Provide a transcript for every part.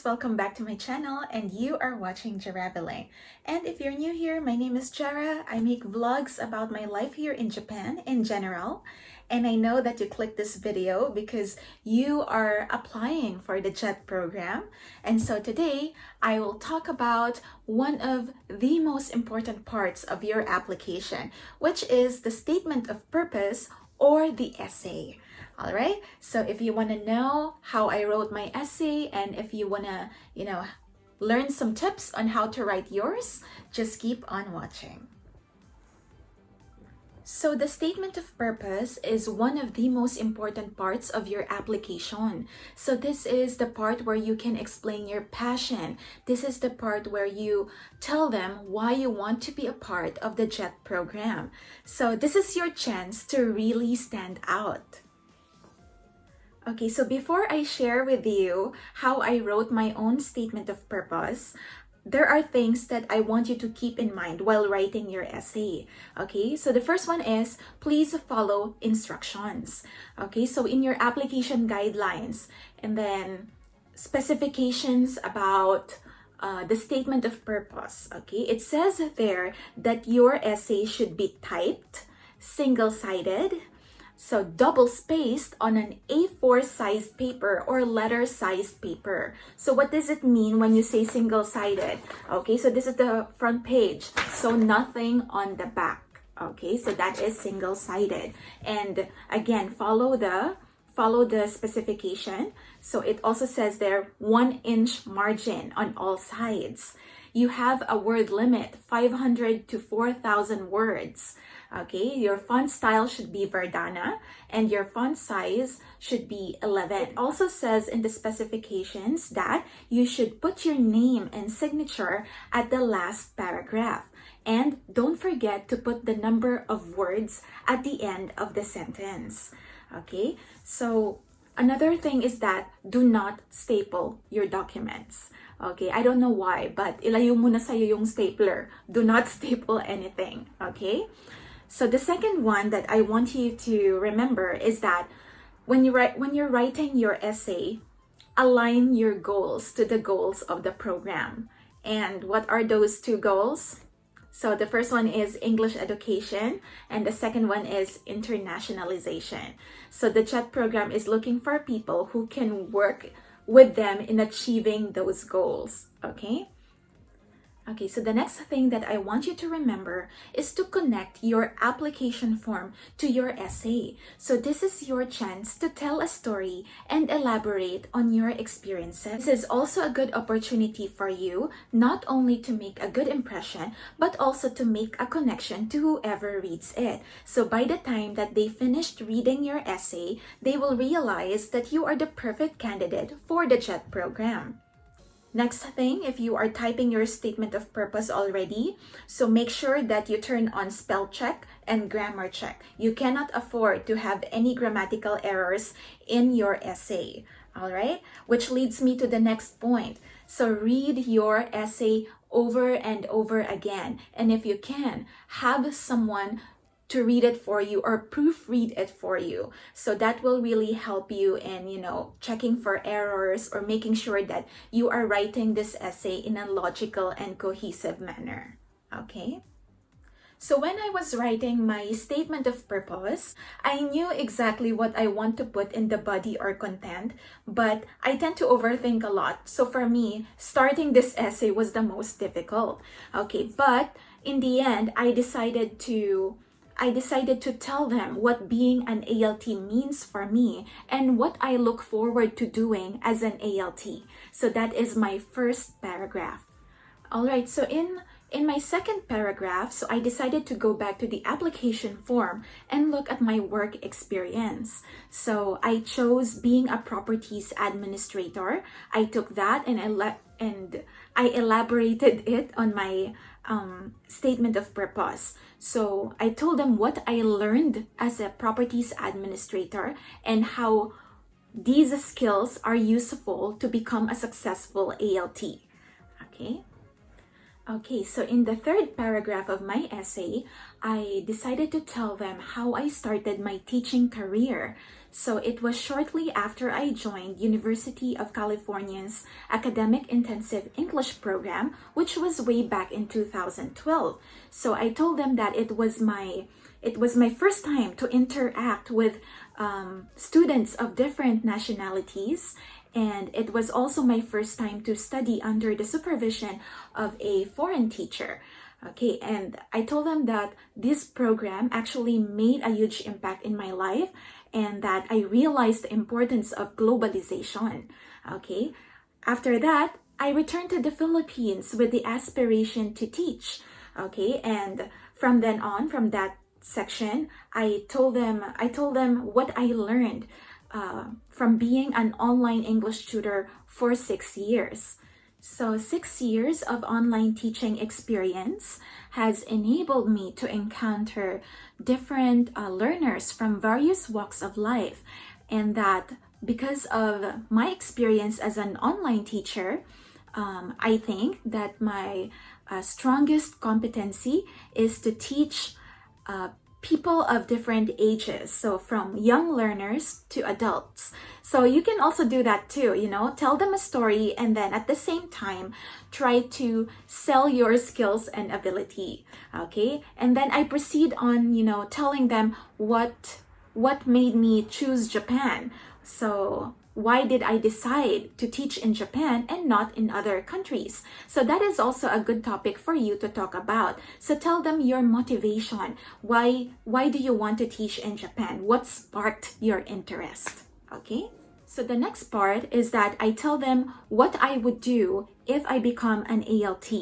viewers, welcome back to my channel, and you are watching Jara. And if you're new here, my name is Jara. I make vlogs about my life here in Japan in general. And I know that you clicked this video because you are applying for the JET program. And so today I will talk about one of the most important parts of your application, which is the statement of purpose or the essay. All right, so if you want to know how I wrote my essay and if you want to, learn some tips on how to write yours, just keep on watching. So the statement of purpose is one of the most important parts of your application. So this is the part where you can explain your passion. This is the part where you tell them why you want to be a part of the JET program. So this is your chance to really stand out. Okay, so before I share with you how I wrote my own statement of purpose, there are things that I want you to keep in mind while writing your essay. Okay, so the first one is please follow instructions. Okay, so in your application guidelines and then specifications about the statement of purpose. Okay, it says there that your essay should be typed, single-sided, so double-spaced on an A4 sized paper or letter sized paper. So what does it mean when you say single-sided? Okay, so this is the front page, so nothing on the back. Okay, so that is single-sided. And again, follow the specification. So it also says there 1-inch margin on all sides. You have a word limit, 500 to 4,000 words. Okay, your font style should be Verdana and your font size should be 11. It also says in the specifications that you should put your name and signature at the last paragraph. And don't forget to put the number of words at the end of the sentence. Okay, so another thing is that do not staple your documents. Okay, I don't know why, but ilayo muna sa'yo yung stapler. Do not staple anything, okay? So the second one that I want you to remember is that when you're writing your essay, align your goals to the goals of the program. And what are those two goals? So the first one is English education and the second one is internationalization. So the JET program is looking for people who can work with them in achieving those goals, okay? Okay, so the next thing that I want you to remember is to connect your application form to your essay. So this is your chance to tell a story and elaborate on your experiences. This is also a good opportunity for you, not only to make a good impression, but also to make a connection to whoever reads it. So by the time that they finished reading your essay, they will realize that you are the perfect candidate for the JET program. Next thing, if you are typing your statement of purpose already, so make sure that you turn on spell check and grammar check. You cannot afford to have any grammatical errors in your essay, all right? Which leads me to the next point. So read your essay over and over again. And if you can, have someone to read it for you or proofread it for you. So that will really help you in, checking for errors or making sure that you are writing this essay in a logical and cohesive manner. Okay? So when I was writing my statement of purpose, I knew exactly what I want to put in the body or content, but I tend to overthink a lot. So for me, starting this essay was the most difficult. Okay, but in the end, I decided to tell them what being an ALT means for me and what I look forward to doing as an ALT. So that is my first paragraph. All right, so in my second paragraph, so I decided to go back to the application form and look at my work experience. So I chose being a properties administrator. I took that and I elaborated it on my statement of purpose. So I told them what I learned as a properties administrator and how these skills are useful to become a successful ALT. Okay. Okay, so in the third paragraph of my essay, I decided to tell them how I started my teaching career. So it was shortly after I joined University of California's Academic Intensive English program, which was way back in 2012. So I told them that it was my first time to interact with students of different nationalities, and it was also my first time to study under the supervision of a foreign teacher. Okay, and I told them that this program actually made a huge impact in my life and that I realized the importance of globalization. Okay, after that, I returned to the Philippines with the aspiration to teach. Okay, and from then on, from that section, I told them what I learned from being an online English tutor for 6 years. So 6 years of online teaching experience has enabled me to encounter different learners from various walks of life, and that because of my experience as an online teacher, I think that my strongest competency is to teach people of different ages, so from young learners to adults. So you can also do that too, tell them a story and then at the same time try to sell your skills and ability. Okay, and then I proceed on, telling them what made me choose Japan. So why did I decide to teach in Japan and not in other countries? So that is also a good topic for you to talk about. So tell them your motivation. Why do you want to teach in Japan? What sparked your interest? Okay? So the next part is that I tell them what I would do if I become an ALT.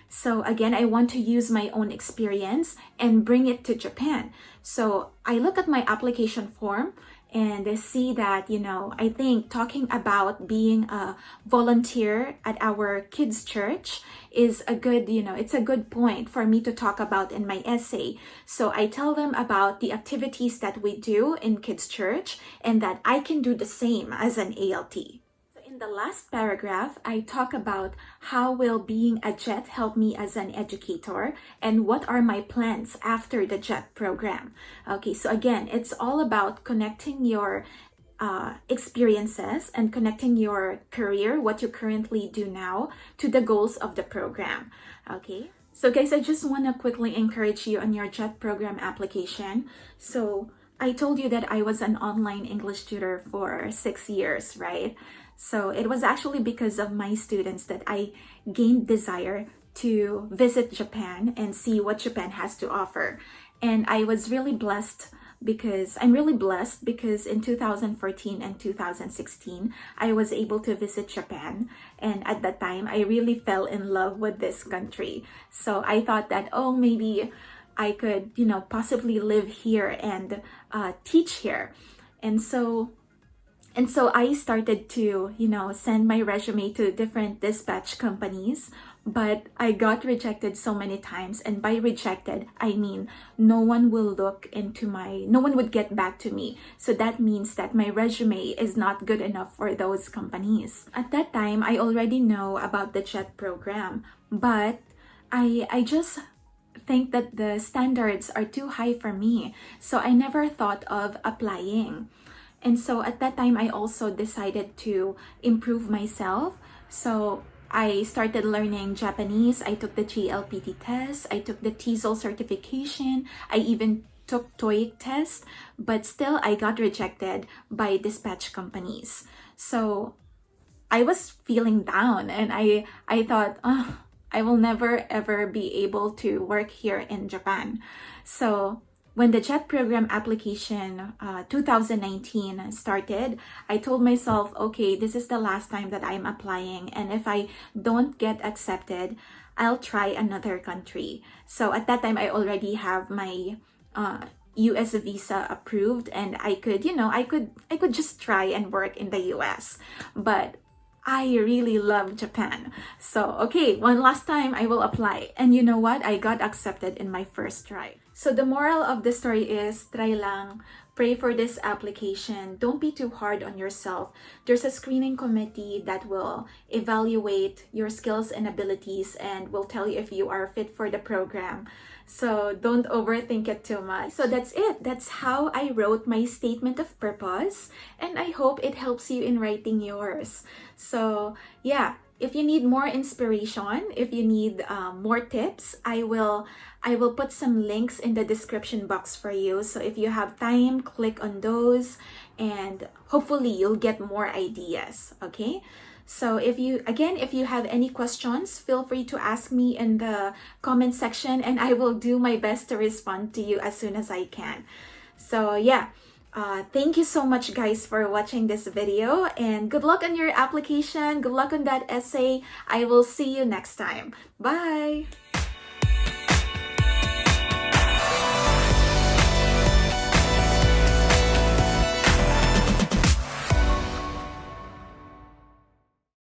So again, I want to use my own experience and bring it to Japan. So I look at my application form and see that, I think talking about being a volunteer at our kids' church is a good, it's a good point for me to talk about in my essay. So I tell them about the activities that we do in kids' church and that I can do the same as an ALT. In the last paragraph, I talk about how will being a JET help me as an educator and what are my plans after the JET program. Okay, so again, it's all about connecting your experiences and connecting your career, what you currently do now, to the goals of the program. Okay. So guys, I just want to quickly encourage you on your JET program application. So I told you that I was an online English tutor for 6 years, right? So it was actually because of my students that I gained desire to visit Japan and see what Japan has to offer. And I was really blessed because in 2014 and 2016, I was able to visit Japan. And at that time, I really fell in love with this country. So I thought that, maybe I could, possibly live here and teach here. And so I started to, send my resume to different dispatch companies, but I got rejected so many times. And by rejected, I mean no one would get back to me. So that means that my resume is not good enough for those companies. At that time, I already know about the JET program, but I just think that the standards are too high for me. So I never thought of applying. And so at that time, I also decided to improve myself. So I started learning Japanese. I took the GLPT test. I took the TESOL certification. I even took TOEIC test, but still I got rejected by dispatch companies. So I was feeling down and I thought, I will never ever be able to work here in Japan. So when the JET program application 2019 started, I told myself, okay, this is the last time that I'm applying. And if I don't get accepted, I'll try another country. So at that time, I already have my US visa approved and I could, I could just try and work in the US. But I really love Japan. So, okay, one last time I will apply. And you know what? I got accepted in my first try. So the moral of the story is try lang Pray for this application. Don't be too hard on yourself. There's a screening committee that will evaluate your skills and abilities and will tell you if you are fit for the program. So don't overthink it too much. So that's it. That's how I wrote my statement of purpose, and I hope it helps you in writing yours. So yeah, if you need more inspiration, if you need more tips, I will put some links in the description box for you. So if you have time, click on those and hopefully you'll get more ideas, okay? So if you have any questions, feel free to ask me in the comment section and I will do my best to respond to you as soon as I can. So yeah, thank you so much guys for watching this video, and good luck on your application. Good luck on that essay. I will see you next time. Bye!